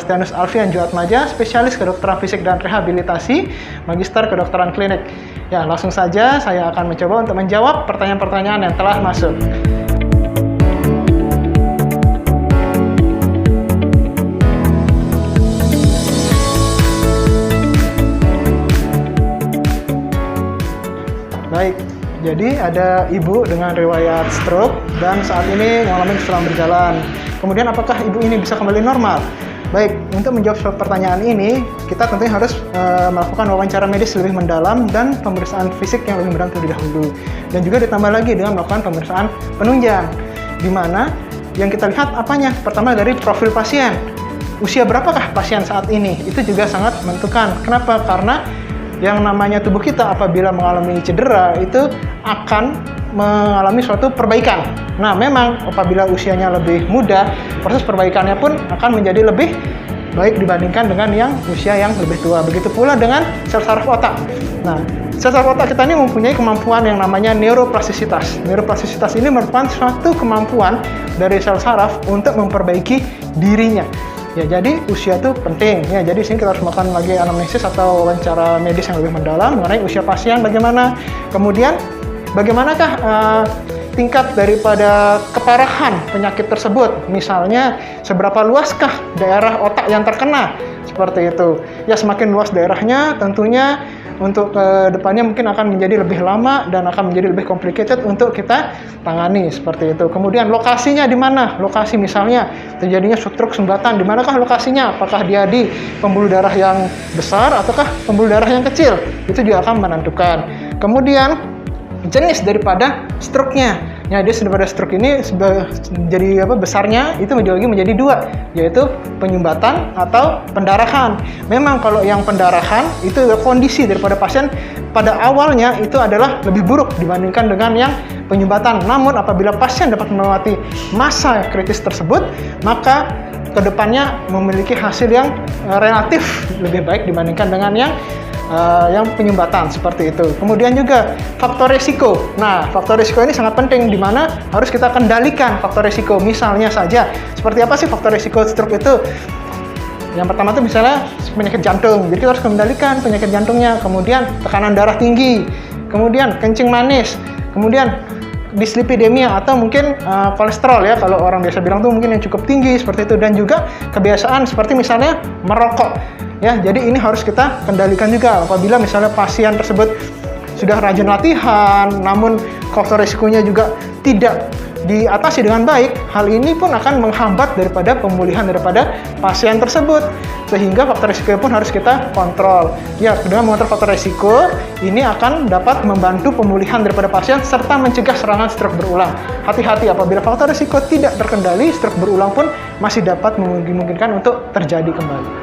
Septianus Alfian Juatmaja, spesialis kedokteran fisik dan rehabilitasi, magister kedokteran klinik. Ya, langsung saja saya akan mencoba untuk menjawab pertanyaan-pertanyaan yang telah masuk. Baik, jadi ada ibu dengan riwayat stroke dan saat ini mengalami kesulitan berjalan. Kemudian apakah ibu ini bisa kembali normal? Baik, untuk menjawab pertanyaan ini, kita tentunya harus melakukan wawancara medis lebih mendalam dan pemeriksaan fisik yang lebih mendalam terlebih dahulu. Dan juga ditambah lagi dengan melakukan pemeriksaan penunjang, di mana yang kita lihat apanya? Pertama dari profil pasien. Usia berapakah pasien saat ini? Itu juga sangat menentukan. Kenapa? Karena yang namanya tubuh kita apabila mengalami cedera itu akan mengalami suatu perbaikan. Nah, memang apabila usianya lebih muda, proses perbaikannya pun akan menjadi lebih baik dibandingkan dengan yang usia yang lebih tua. Begitu pula dengan sel saraf otak. Nah, sel saraf otak kita ini mempunyai kemampuan yang namanya neuroplastisitas. Neuroplastisitas ini merupakan suatu kemampuan dari sel saraf untuk memperbaiki dirinya. Ya, jadi usia itu penting. Ya, jadi sini kita harus melakukan lagi anamnesis atau wawancara medis yang lebih mendalam mengenai usia pasien bagaimana. Kemudian, bagaimanakah tingkat daripada keparahan penyakit tersebut? Misalnya, seberapa luaskah daerah otak yang terkena? Seperti itu. Ya, semakin luas daerahnya, tentunya untuk ke depannya mungkin akan menjadi lebih lama dan akan menjadi lebih complicated untuk kita tangani seperti itu. Kemudian lokasinya di mana? Lokasi misalnya terjadinya stroke sumbatan, di manakah lokasinya? Apakah dia di pembuluh darah yang besar ataukah pembuluh darah yang kecil? Itu juga akan menentukan. Kemudian jenis daripada stroke-nya. Ya, dia daripada stroke ini jadi besarnya itu menjadi dua, yaitu penyumbatan atau pendarahan. Memang kalau yang pendarahan itu kondisi daripada pasien pada awalnya itu adalah lebih buruk dibandingkan dengan yang penyumbatan. Namun apabila pasien dapat melewati masa kritis tersebut, maka kedepannya memiliki hasil yang relatif lebih baik dibandingkan dengan yang penyumbatan seperti itu. Kemudian juga faktor risiko. Nah, faktor risiko ini sangat penting di mana harus kita kendalikan faktor risiko. Misalnya saja, seperti apa sih faktor risiko stroke itu? Yang pertama itu misalnya penyakit jantung. Jadi kita harus kendalikan penyakit jantungnya. Kemudian tekanan darah tinggi. Kemudian kencing manis. Kemudian dislipidemia atau mungkin kolesterol ya, kalau orang biasa bilang tuh mungkin yang cukup tinggi seperti itu, dan juga kebiasaan seperti misalnya merokok ya. Jadi ini harus kita kendalikan juga. Apabila misalnya pasien tersebut sudah rajin latihan namun faktor risikonya juga tidak diatasi dengan baik, hal ini pun akan menghambat daripada pemulihan daripada pasien tersebut, sehingga faktor risiko pun harus kita kontrol. Ya, dengan mengontrol faktor risiko ini akan dapat membantu pemulihan daripada pasien serta mencegah serangan stroke berulang. Hati-hati, apabila faktor risiko tidak terkendali, stroke berulang pun masih dapat memungkinkan untuk terjadi kembali.